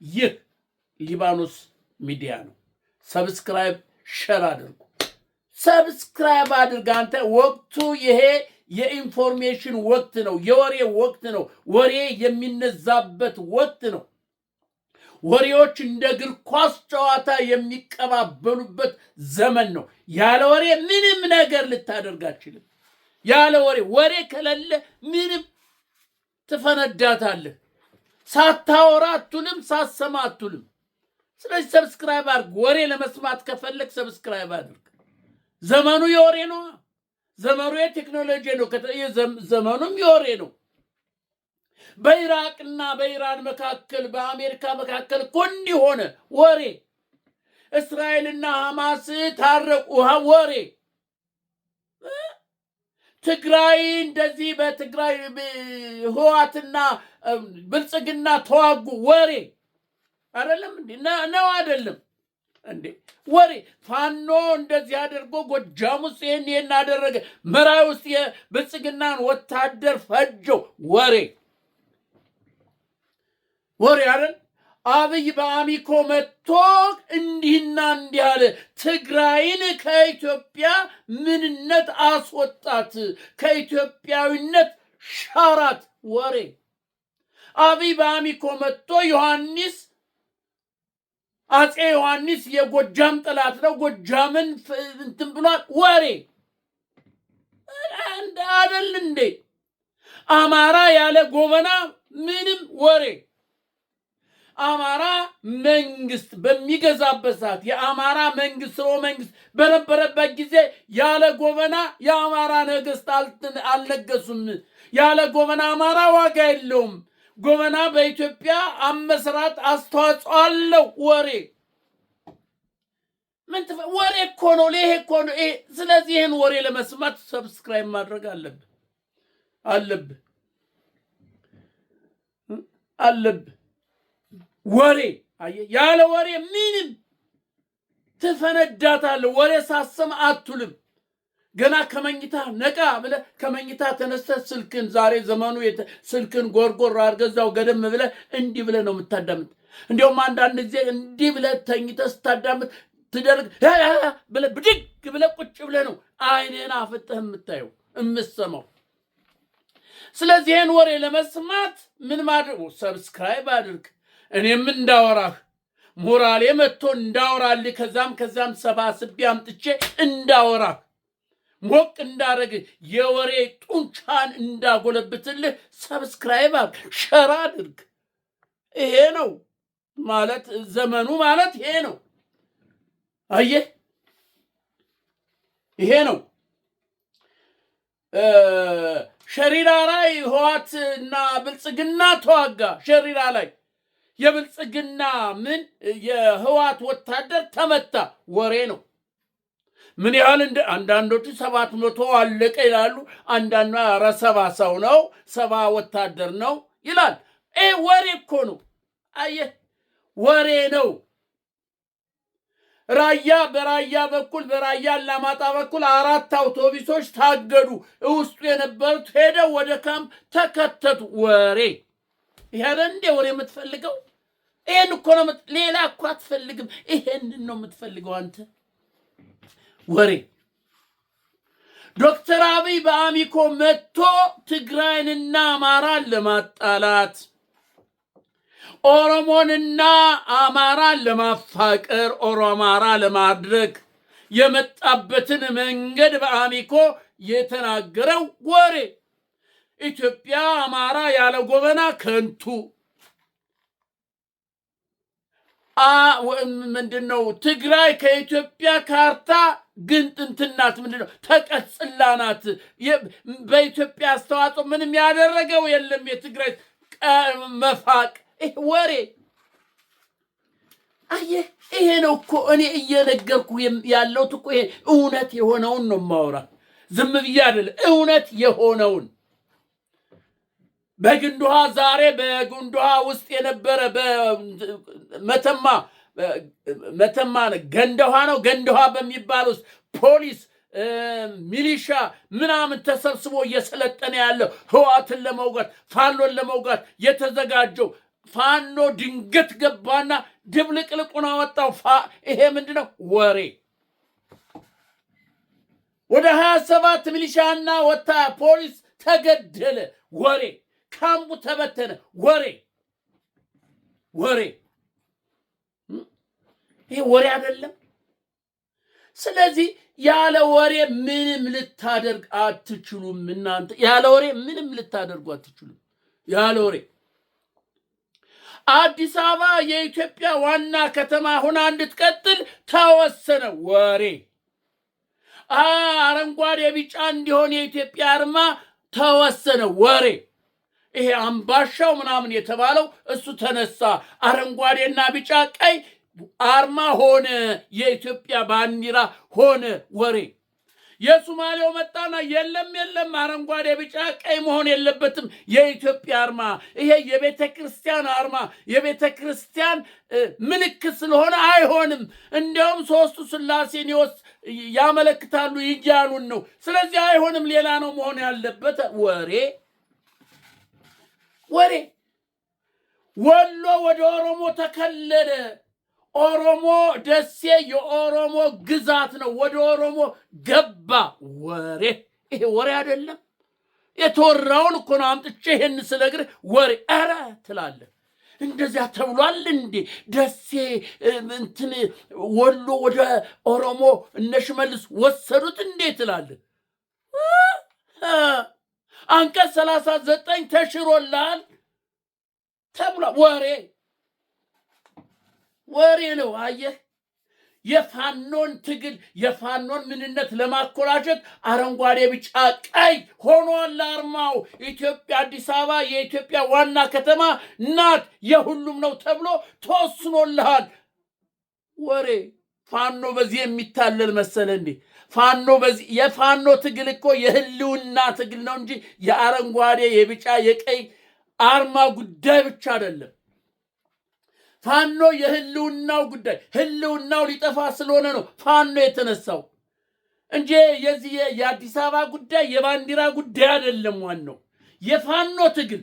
ይህ ሊባኖስ ሚዲያ ነው። ሰብስክራይብ ሼር አድርጉ። ሰብስክራይብ አድርግ። አንተ ወቅቱ ይሄ የኢንፎርሜሽን ወቅት ነው። የወሬ ወቅት ነው። ወሬ የሚነዛበት ወቅት ነው። ወሬዎች እንደ እግር ኳስ ጨዋታ የሚቀባበሉበት ዘመን ነው። ያለ ወሬ ምንም ነገር ልታደርግ አትችልም። ያለ ወሬ ከሌለ ምንም ትፈነዳታለህ። ሳታወራ አትውልም፣ ሳትሰማ አትውልም። ስለዚህ ሰብስክራይብ አድርግ። ወሬ ለመስማት ከፈለግ ሰብስክራይብ አድርግ። ዘመኑ የወሬ ነው። ዘመኑ የቴክኖሎጂ ነው። ዘመኑም የወሬ ነው። በኢራቅና በኢራን መካከል በአሜሪካ መካከል እኮ እንዲህ ሆነ ወሬ። እስራኤልና ሐማስ ታረቁ ወሬ። ትግራይ እንደዚህ በትግራይ ህወሓትና ብልጽግና ተዋጉ ወሬ አይደለም እንዴ? ነው አይደለም እንዴ? ወሬ። ፋኖ እንደዚህ አድርጎ ጎጃም ውስጥ ይሄን አደረገ፣ መራዊ ውስጥ የብልጽግናን ወታደር ፈጀው ወሬ አይደል? አብይ በአሚኮ መጥቶ እንዲህና እንዲህ አለ፣ ትግራይን ከኢትዮጵያ ምንነት አስወጣት፣ ከኢትዮጵያዊነት ሻራት ወሬ። አብይ በአሚኮ መጥቶ አፄ ዮሐንስ የጎጃም ጠላት ነው፣ ጎጃምን እንትን ብሏል ወሬ አይደል እንዴ? አማራ ያለ ጎበና ምንም ወሬ። አማራ መንግስት በሚገዛበት ሰዓት የአማራ መንግስት ስርወ መንግስት በነበረበት ጊዜ ያለ ጎበና የአማራ ነገስት አልነገሱም። ያለ ጎበና አማራ ዋጋ የለውም። ጎበና በኢትዮጵያ አመሰራት አስተዋጽኦ አለው። ወሬ ወሬ እኮ ነው። ይሄ እኮ ነው። ስለዚህ ይህን ወሬ ለመስማት ሰብስክራይብ ማድረግ አለብህ። ወሬ ያለ ወሬ ምንም ትፈነዳታለህ። ወሬ ሳሰማ አትውልም። ገና ከመኝታ ነቃ ብለህ ከመኝታ ተነስተህ ስልክን ዛሬ ዘመኑ ስልክን ጎርጎር አድርገዛው ገደም ብለህ እንዲህ ብለህ ነው የምታዳምጥ። እንዲያውም አንዳንድ ጊዜ እንዲህ ብለህ ተኝተህ ስታዳምጥ ትደርግ ብለህ ብድግ ብለህ ቁጭ ብለህ ነው አይንህን አፍጥህ የምትሰማው። ስለዚህ ይህን ወሬ ለመስማት ምን ማድረግ? ሰብስክራይብ አድርግ። እኔም እንዳወራህ ሞራሌ መጥቶ እንዳወራልህ ከዛም ሰባስቤ አምጥቼ እንዳወራህ ሞቅ እንዳረግ የወሬ ጡንቻን እንዳጎለብትልህ ሰብስክራይብ አድርግ፣ ሸር አድርግ። ይሄ ነው ማለት ዘመኑ ማለት ይሄ ነው። አየህ፣ ይሄ ነው። ሸሪራ ላይ ህወሓትና ብልጽግና ተዋጋ። ሸሪራ ላይ የብልጽግና የህወሓት ወታደር ተመታ። ወሬ ነው። ምን ያህል አንዳንዶቹ 700 አለቀ ይላሉ። አንዳንዱ 70 ሰው ነው 70 ወታደር ነው ይላል። ወሬ እኮ ነው። አየህ፣ ወሬ ነው። በራያ በኩል በራያ አላማጣ በኩል 4 አውቶቡሶች ታገዱ። ውስጡ የነበሩት ሄደው ወደ ካምፕ ተከተቱ። ወሬ። ይሄ እንደ ወሬ የምትፈልገው? ይሄን እኮ ነው። ሌላ እኮ አትፈልግም። ይሄንን ነው የምትፈልገው አንተ። ወሬ። ዶክተር አብይ በአሚኮ መጥቶ ትግራይንና አማራን ለማጣላት፣ ኦሮሞንና አማራን ለማፋቀር፣ አማራ ለማድረግ የመጣበትን መንገድ በአሚኮ የተናገረው ወሬ። ኢትዮጵያ አማራ ያለ ጎበና ከንቱ ምንድነው? ትግራይ ከኢትዮጵያ ካርታ ግን እንትናት ምንድነው? ተቀጽላናት። በኢትዮጵያ አስተዋጽኦ ምንም ያደረገው የለም። የትግራይ መፋቅ ወሬ። አየህ፣ ይሄ ነው እኮ እኔ እየነገርኩ ያለሁት እኮ ይሄ እውነት የሆነውን ነው የማወራ። ዝም ብዬ አይደለም፣ እውነት የሆነውን። በግንዱሃ ዛሬ በግንዱሃ ውስጥ የነበረ መተማ ገንደሃ በሚባል ውስጥ ፖሊስ ሚሊሻ ምናምን ተሰብስቦ እየሰለጠነ ያለው ህወሓትን ለመውጋት ፋኖን ለመውጋት የተዘጋጀው ፋኖ ድንገት ገባና ድብልቅልቁን አወጣው። ይሄ ምንድነው? ወሬ። ወደ 27 ሚሊሻና ወታ ፖሊስ ተገደለ። ወሬ። ካምቡ ተበተነ። ወሬ። ይሄ ወሬ አይደለም። ስለዚህ ያለ ወሬ ምንም ልታደርግ አትችሉም። እናንተ ያለ ወሬ ምንም ልታደርጉ አትችሉም። ያለ ወሬ አዲስ አበባ የኢትዮጵያ ዋና ከተማ ሆና እንድትቀጥል ተወሰነ። ወሬ። አረንጓዴ ቢጫ እንዲሆን የኢትዮጵያ አርማ ተወሰነ። ወሬ። ይሄ አምባሻው ምናምን የተባለው እሱ ተነሳ። አረንጓዴና ቢጫ ቀይ አርማ ሆነ፣ የኢትዮጵያ ባንዲራ ሆነ። ወሬ። የሶማሌው መጣና የለም አረንጓዴ ቢጫ ቀይ መሆን የለበትም የኢትዮጵያ አርማ፣ ይሄ የቤተ ክርስቲያን አርማ፣ የቤተ ክርስቲያን ምልክት ስለሆነ አይሆንም፣ እንዲያውም ሶስቱ ስላሴን ያመለክታሉ እያሉን ነው፣ ስለዚህ አይሆንም፣ ሌላ ነው መሆን ያለበት። ወሬ። ወሎ ወደ ኦሮሞ ተከለለ። ኦሮሞ ደሴ የኦሮሞ ግዛት ነው፣ ወደ ኦሮሞ ገባ። ወሬ። ይሄ ወሬ አይደለም። የተወራውን እኮ ነው አምጥቼ ይሄን ስለግር ወሬ። ኧረ ትላለህ። እንደዚያ ተብሏል እንዴ? ደሴ እንትን ወሎ ወደ ኦሮሞ እነ ሽመልስ ወሰዱት እንዴ ትላለህ? አንቀጽ 39 ተሽሮላል ተብሏል። ወሬ ነው። አየህ፣ የፋኖን ትግል የፋኖን ምንነት ለማኮላሸት አረንጓዴ ቢጫ ቀይ ሆኗል አርማው። ኢትዮጵያ አዲስ አበባ የኢትዮጵያ ዋና ከተማ ናት፣ የሁሉም ነው ተብሎ ተወስኖልሃል። ወሬ። ፋኖ በዚህ የሚታለል መሰለ እንዴ? ፋኖ በዚህ የፋኖ ትግል እኮ የህልውና ትግል ነው እንጂ የአረንጓዴ የቢጫ የቀይ አርማ ጉዳይ ብቻ አይደለም። ፋኖ የህልውናው ጉዳይ፣ ህልውናው ሊጠፋ ስለሆነ ነው ፋኖ የተነሳው እንጂ የዚህ የአዲስ አበባ ጉዳይ የባንዲራ ጉዳይ አይደለም። ዋናው የፋኖ ትግል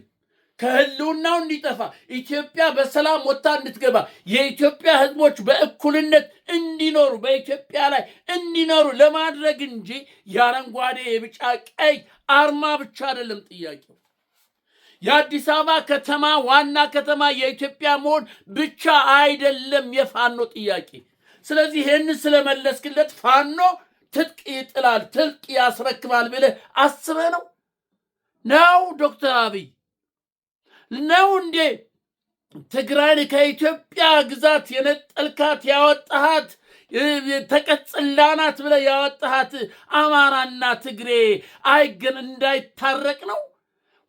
ከህልውናው እንዲጠፋ፣ ኢትዮጵያ በሰላም ወጣ እንድትገባ፣ የኢትዮጵያ ህዝቦች በእኩልነት እንዲኖሩ፣ በኢትዮጵያ ላይ እንዲኖሩ ለማድረግ እንጂ የአረንጓዴ የቢጫ ቀይ አርማ ብቻ አይደለም ጥያቄው። የአዲስ አበባ ከተማ ዋና ከተማ የኢትዮጵያ መሆን ብቻ አይደለም የፋኖ ጥያቄ። ስለዚህ ይህን ስለመለስክለት ፋኖ ትጥቅ ይጥላል፣ ትጥቅ ያስረክባል ብለህ አስበህ ነው? ዶክተር አብይ ነው እንዴ ትግራይን ከኢትዮጵያ ግዛት የነጠልካት ያወጣሃት ተቀጽላናት ብለህ ያወጣሃት አማራና ትግሬ አይገን እንዳይታረቅ ነው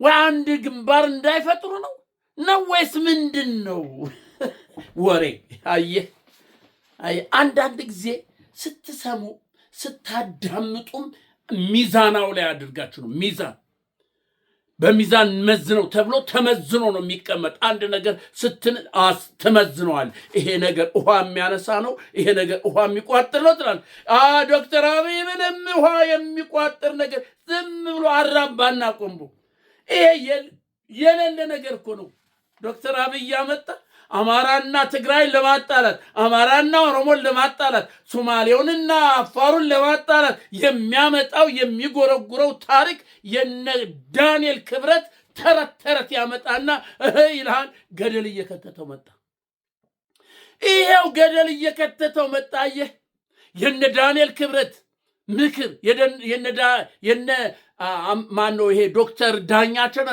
ወይ አንድ ግንባር እንዳይፈጥሩ ነው ወይስ ምንድን ነው? ወሬ። አየህ አንዳንድ ጊዜ ስትሰሙ ስታዳምጡም ሚዛናው ላይ አድርጋችሁ ነው። በሚዛን መዝነው ተብሎ ተመዝኖ ነው የሚቀመጥ። አንድ ነገር ትመዝነዋል። ይሄ ነገር ውሃ የሚያነሳ ነው፣ ይሄ ነገር ውሃ የሚቋጥር ነው ትላል። ዶክተር አብይ ምንም ውሃ የሚቋጥር ነገር ዝም ብሎ አራባና ቆንቦ ይሄ የሌለ ነገር እኮ ነው ዶክተር አብይ ያመጣ። አማራና ትግራይን ለማጣላት፣ አማራና ኦሮሞን ለማጣላት፣ ሶማሌውንና አፋሩን ለማጣላት የሚያመጣው የሚጎረጉረው ታሪክ የነ ዳንኤል ክብረት ተረት ያመጣና ይልሃል ገደል እየከተተው መጣ። ይሄው ገደል እየከተተው መጣ። የነ ዳንኤል ክብረት ምክር የነ ማነው ይሄ ዶክተር ዳኛቸው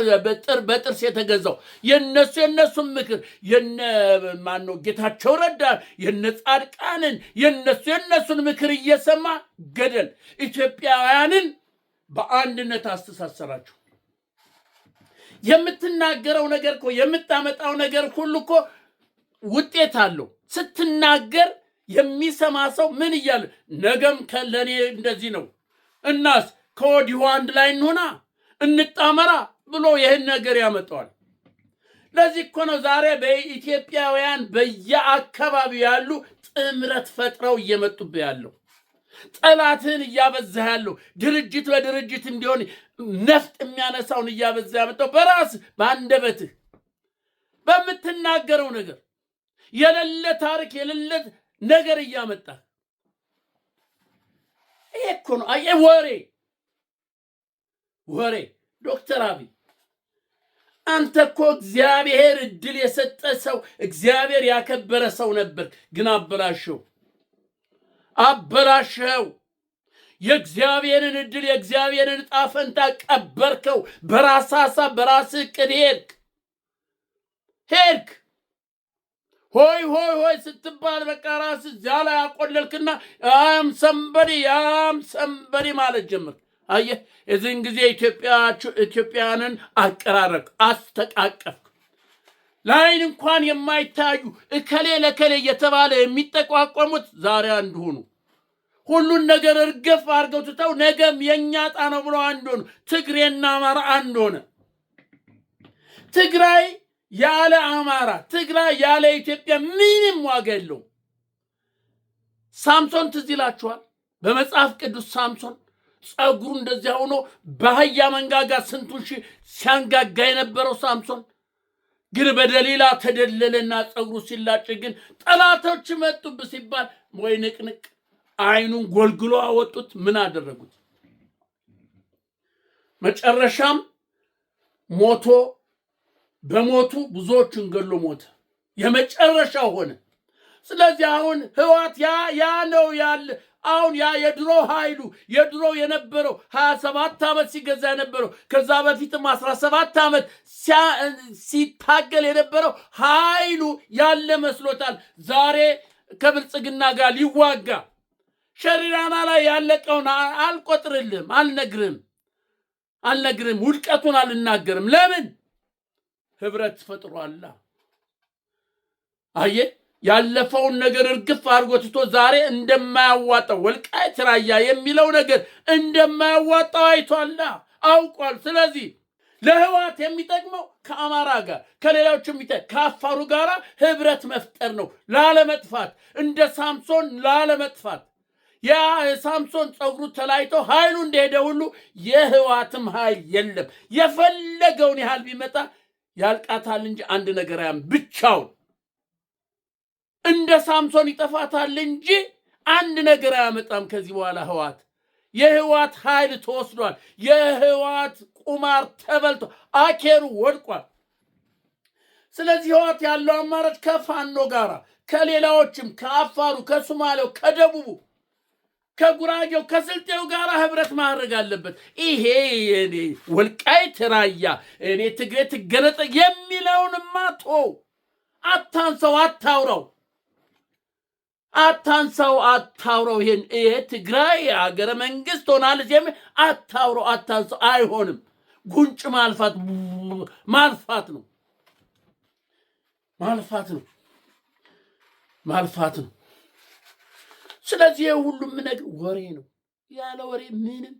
በጥርስ የተገዛው የነሱን ምክር የነ ማነው ጌታቸው ረዳ የነ ጻድቃንን የነሱን ምክር እየሰማ ገደል። ኢትዮጵያውያንን በአንድነት አስተሳሰራቸው። የምትናገረው ነገር እኮ የምታመጣው ነገር ሁሉ እኮ ውጤት አለው። ስትናገር የሚሰማ ሰው ምን እያለ ነገም ለኔ እንደዚህ ነው እናስ ከወዲሁ አንድ ላይ እንሆና እንጣመራ ብሎ ይህን ነገር ያመጣዋል። ለዚህ እኮ ነው ዛሬ በኢትዮጵያውያን በየአካባቢው ያሉ ጥምረት ፈጥረው እየመጡብህ ያለው፣ ጠላትን እያበዛ ያለው፣ ድርጅት በድርጅት እንዲሆን ነፍጥ የሚያነሳውን እያበዛ ያመጣው በራስ በአንደበትህ በምትናገረው ነገር የሌለ ታሪክ የሌለ ነገር እያመጣ ይሄ እኮ ነው ወሬ። ዶክተር አብይ አንተ እኮ እግዚአብሔር እድል የሰጠ ሰው፣ እግዚአብሔር ያከበረ ሰው ነበር፣ ግን አበላሸው። የእግዚአብሔርን እድል የእግዚአብሔርን ዕጣ ፈንታ ቀበርከው። በራስህ ሐሳብ በራስህ ዕቅድ ሄድክ። ሆይ ስትባል በቃ ራስህ እዚያ ላይ አቆለልክና አም ሰንበዲ ማለት ጀመርክ። አየህ፣ የዚህን ጊዜ ኢትዮጵያንን አቀራረብ አስተቃቀፍክ። ለዓይን እንኳን የማይታዩ እከሌ ለከሌ እየተባለ የሚጠቋቋሙት ዛሬ አንድ ሆኑ። ሁሉን ነገር እርግፍ አድርገው ትተው ነገም የኛ ዕጣ ነው ብለው አንድ ሆኑ። ትግሬና አማራ አንድ ሆነ። ትግራይ ያለ አማራ፣ ትግራይ ያለ ኢትዮጵያ ምንም ዋጋ የለውም። ሳምሶን ትዝ ይላችኋል? በመጽሐፍ ቅዱስ ሳምሶን ጸጉሩ እንደዚያ ሆኖ በአህያ መንጋጋ ስንቱን ሺህ ሲያንጋጋ የነበረው ሳምሶን ግን በደሊላ ተደለለና ጸጉሩ ሲላጭ ግን ጠላቶች መጡብህ ሲባል ወይ ንቅንቅ አይኑን ጎልግሎ አወጡት። ምን አደረጉት? መጨረሻም በሞቱ ብዙዎችን ገሎ ሞተ። የመጨረሻው ሆነ። ስለዚህ አሁን ህወሓት ያ ነው ያለ። አሁን ያ የድሮ ኃይሉ የድሮ የነበረው 27 ዓመት ሲገዛ የነበረው ከዛ በፊትም 17 ዓመት ሲታገል የነበረው ኃይሉ ያለ መስሎታል። ዛሬ ከብልጽግና ጋር ሊዋጋ ሸሪራና ላይ ያለቀውን አልቆጥርልም፣ አልነግርም፣ ውድቀቱን አልናገርም። ለምን? ህብረት ፈጥሯላ። አየህ፣ ያለፈውን ነገር እርግፍ አድርጎ ትቶ ዛሬ እንደማያዋጣው ወልቃይት ራያ የሚለው ነገር እንደማያዋጣው አይቷላ፣ አውቋል። ስለዚህ ለህወሓት የሚጠቅመው ከአማራ ጋር ከሌላዎች ከአፋሩ ጋር ህብረት መፍጠር ነው፣ ላለመጥፋት፣ እንደ ሳምሶን ላለመጥፋት። ያ ሳምሶን ጸጉሩ ተላይቶ ኃይሉ እንደሄደ ሁሉ የህወሓትም ኃይል የለም። የፈለገውን ያህል ቢመጣ ያልቃታል እንጂ አንድ ነገር ብቻውን እንደ ሳምሶን ይጠፋታል እንጂ አንድ ነገር አያመጣም። ከዚህ በኋላ የህወሓት ኃይል ተወስዷል። የህወሓት ቁማር ተበልቶ አኬሩ ወድቋል። ስለዚህ ህወሓት ያለው አማራጭ ከፋኖ ጋራ ከሌላዎችም ከአፋሩ፣ ከሶማሌው፣ ከደቡቡ፣ ከጉራጌው፣ ከስልጤው ጋር ህብረት ማድረግ አለበት። ይሄ እኔ ወልቃይት ራያ እኔ ትግሬ ትገነጠ የሚለውንማ ተው፣ አታንሳው። ይሄ ትግራይ ሀገረ መንግስት ሆናለች የሚል አታንሳው። አይሆንም። ጉንጭ ማልፋት ነው። ስለዚህ ሁሉም ነገር ወሬ ነው። ያለ ወሬ ምንም